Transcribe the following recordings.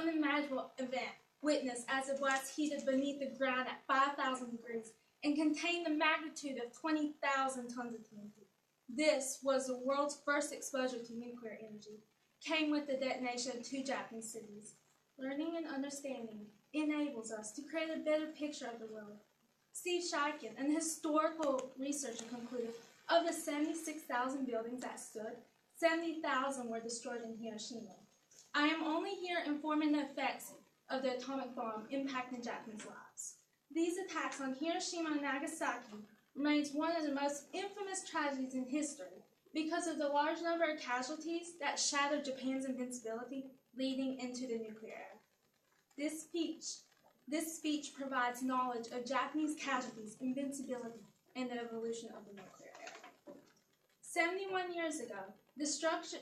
unimaginable event witnessed as the blast heated beneath the ground at 5,000 degrees and contained the magnitude of 20,000 tons of TNT. This was the world's first exposure to nuclear energy. Came with the detonation of 2 Japanese cities. Learning and understanding enables us to create a better picture of the world. Steve Shaikin, an historical researcher, concluded of the 76,000 buildings that stood, 70,000 were destroyed in Hiroshima. I am only here informing the effects of the atomic bomb impacting Japanese lives. These attacks on Hiroshima and Nagasaki remains one of the most infamous tragedies in history because of the large number of casualties that shattered Japan's invincibility leading into the nuclear era. This speech provides knowledge of Japanese casualties, invincibility, and the evolution of the nuclear era. 71 years ago, destruction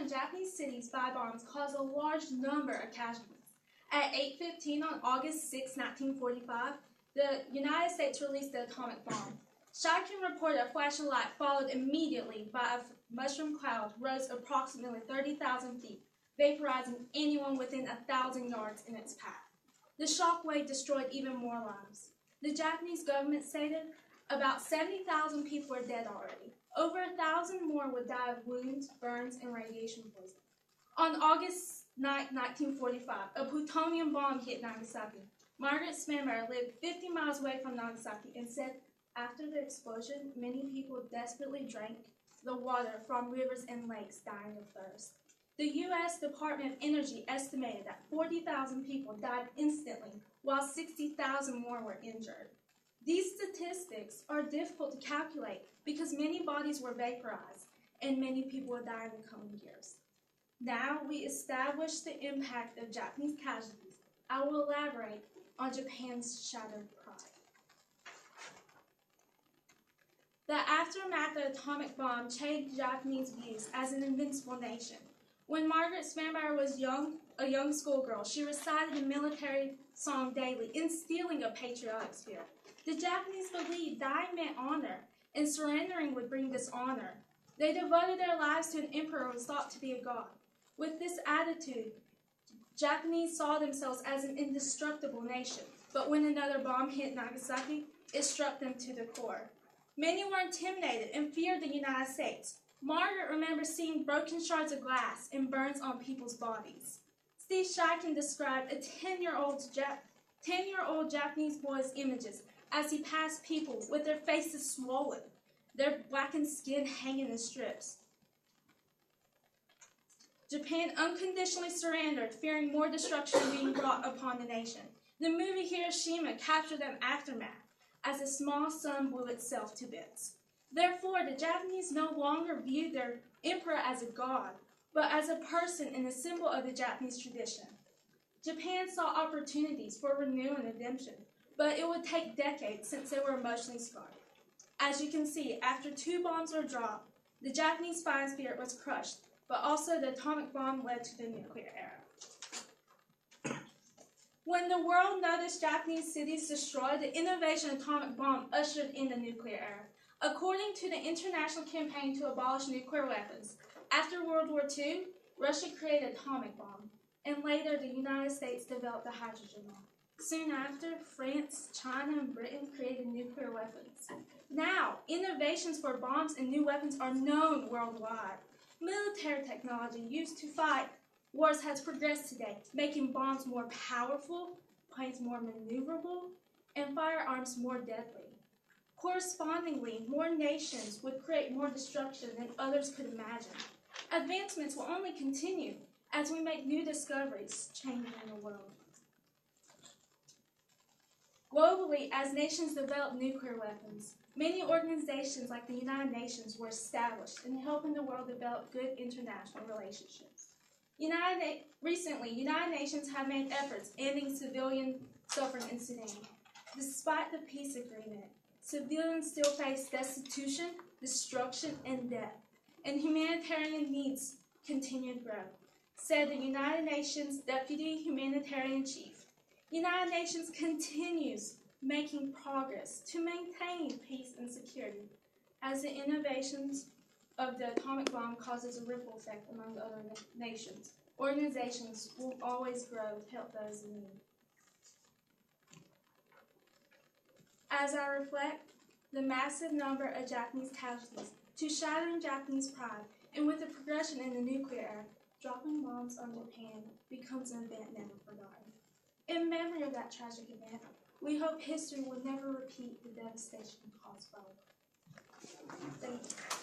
of Japanese cities by bombs caused a large number of casualties. At 8:15 on August 6, 1945, the United States released the atomic bomb. Shaikin reported a flash of light followed immediately by a mushroom cloud rose approximately 30,000 feet, vaporizing anyone within 1,000 yards in its path. The shock wave destroyed even more lives. The Japanese government stated about 70,000 people were dead already. Over 1,000 more would die of wounds, burns, and radiation poisoning. On August 9, 1945, a plutonium bomb hit Nagasaki. Margaret Spanberger lived 50 miles away from Nagasaki and said after the explosion, many people desperately drank the water from rivers and lakes, dying of thirst. The U.S. Department of Energy estimated that 40,000 people died instantly, while 60,000 more were injured. These statistics are difficult to calculate because many bodies were vaporized and many people will die in the coming years. Now we establish the impact of Japanese casualties. I will elaborate on Japan's shattered pride. The aftermath of the atomic bomb changed Japanese views as an invincible nation. When Margaret Spanberger was a young schoolgirl, she recited the military song daily, instilling a patriotic spirit. The Japanese believed dying meant honor, and surrendering would bring dishonor. They devoted their lives to an emperor who was thought to be a god. With this attitude, Japanese saw themselves as an indestructible nation. But when another bomb hit Nagasaki, it struck them to the core. Many were intimidated and feared the United States. Margaret remembers seeing broken shards of glass and burns on people's bodies. Steve Shaikin described a 10-year-old Japanese boy's images as he passed people with their faces swollen, their blackened skin hanging in strips. Japan unconditionally surrendered, fearing more destruction being brought upon the nation. The movie Hiroshima captured an aftermath as a small sun blew itself to bits. Therefore, the Japanese no longer viewed their emperor as a god, but as a person and a symbol of the Japanese tradition. Japan saw opportunities for renewal and redemption, but it would take decades since they were emotionally scarred. As you can see, after 2 bombs were dropped, the Japanese fighting spirit was crushed, but also the atomic bomb led to the nuclear era. When the world noticed Japanese cities destroyed, the innovation of the atomic bomb ushered in the nuclear era. According to the International Campaign to Abolish Nuclear Weapons, after World War II, Russia created an atomic bomb, and later the United States developed the hydrogen bomb. Soon after, France, China, and Britain created nuclear weapons. Now, innovations for bombs and new weapons are known worldwide. Military technology used to fight wars has progressed today, making bombs more powerful, planes more maneuverable, and firearms more deadly. Correspondingly, more nations would create more destruction than others could imagine. Advancements will only continue as we make new discoveries, changing the world. Globally, as nations develop nuclear weapons, many organizations like the United Nations were established in helping the world develop good international relationships. Recently, United Nations have made efforts ending civilian suffering in Sudan. Despite the peace agreement, civilians still face destitution, destruction, and death, and humanitarian needs continue to grow, said the United Nations Deputy Humanitarian Chief. United Nations continues making progress to maintain peace and security as the innovations of the atomic bomb causes a ripple effect among other nations. Organizations will always grow to help those in need. As I reflect the massive number of Japanese casualties to shattering Japanese pride, and with the progression in the nuclear era, dropping bombs on Japan becomes an event never forgotten. In memory of that tragic event, we hope history will never repeat the devastation caused by war. Thank you.